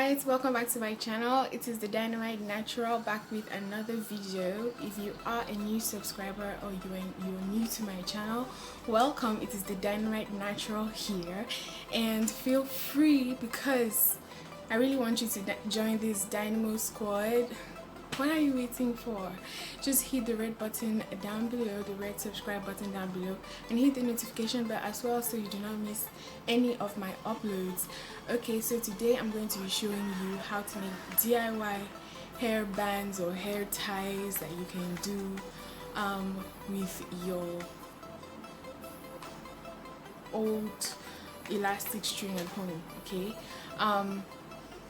guys, welcome back to my channel. It is the Dynamite Natural, back with another video. If you are a new subscriber or you're new to my channel, welcome. It is the Dynamite Natural here, and feel free because I really want you to join this Dynamo squad. What are you waiting for? Just hit the red button down below, the red subscribe button down below, and hit the notification bell as well so you do not miss any of my uploads. Okay, so today I'm going to be showing you how to make DIY hair bands or hair ties that you can do with your old elastic string at home. Okay,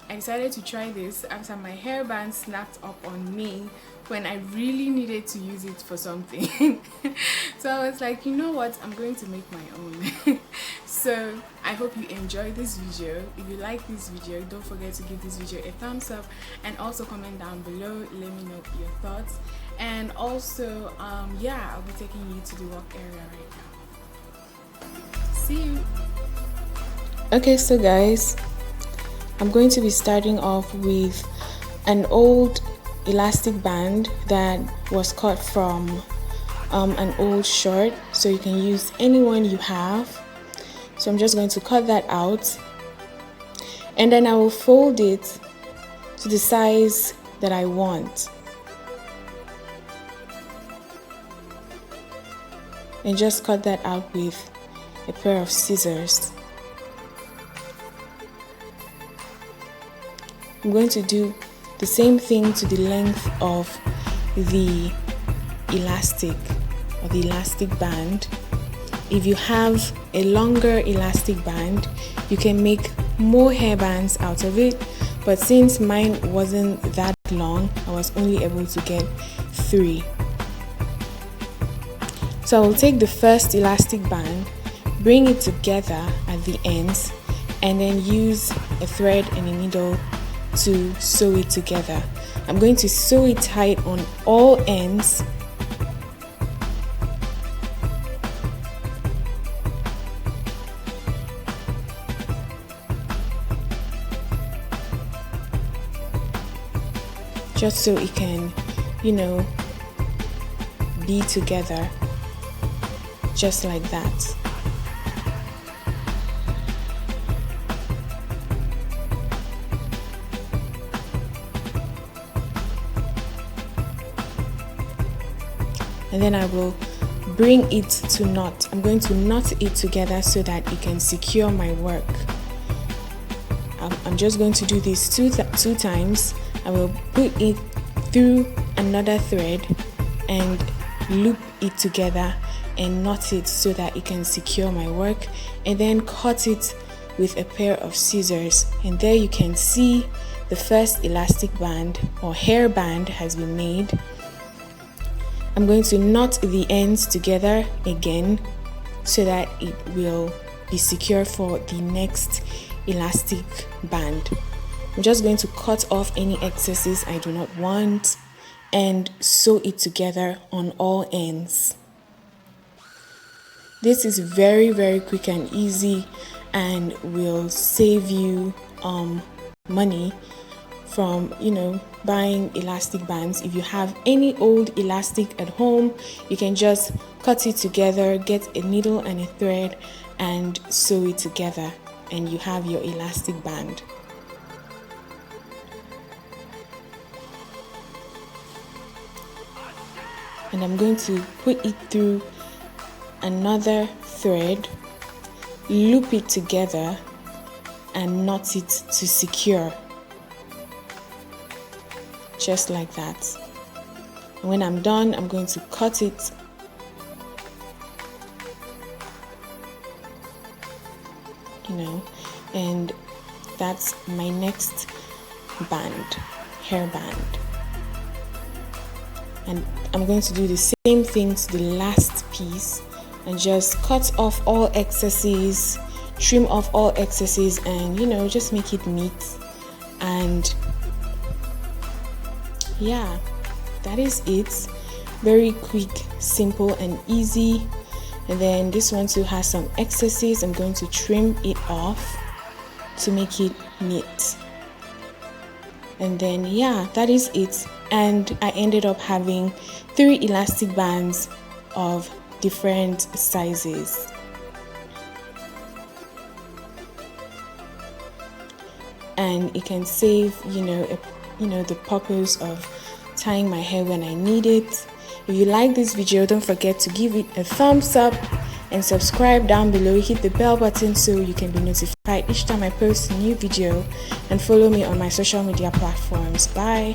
I decided to try this after my hairband snapped up on me when I really needed to use it for something. So I was like, you know what, I'm going to make my own. So I hope you enjoy this video. If you like this video, don't forget to give this video a thumbs up and also comment down below. Let me know your thoughts. And also yeah, I'll be taking you to the work area right now. See you. Okay, so guys, I'm going to be starting off with an old elastic band that was cut from an old short, so you can use any one you have. So I'm just going to cut that out, and then I will fold it to the size that I want, and just cut that out with a pair of scissors. I'm going to do the same thing to the length of the elastic or the elastic band. If you have a longer elastic band, you can make more hair bands out of it, but since mine wasn't that long, I was only able to get 3. So I will take the first elastic band, bring it together at the ends, and then use a thread and a needle to sew it together. I'm going to sew it tight on all ends, just so it can, be together just like that. And then I will bring it to knot. I'm going to knot it together so that it can secure my work. I'm just going to do this two times. I will put it through another thread and loop it together and knot it so that it can secure my work, and then cut it with a pair of scissors. And there you can see the first elastic band or hair band has been made. I'm going to knot the ends together again so that it will be secure for the next elastic band. I'm just going to cut off any excesses I do not want and sew it together on all ends. This is very, very quick and easy and will save you money from buying elastic bands. If you have any old elastic at home, you can just cut it together, get a needle and a thread and sew it together, and you have your elastic band. And I'm going to put it through another thread, loop it together and knot it to secure. Just like that. And when I'm done, I'm going to cut it and that's my next band, hair band. And I'm going to do the same thing to the last piece and just cut off all excesses, trim off all excesses, and just make it neat. And yeah, that is it. Very quick, simple and easy. And then this one too has some excesses. I'm going to trim it off to make it neat. And then yeah, that is it. And I ended up having 3 elastic bands of different sizes. And it can save the purpose of tying my hair when I need it. If you like this video, don't forget to give it a thumbs up and subscribe down below. Hit the bell button so you can be notified each time I post a new video, and follow me on my social media platforms. Bye.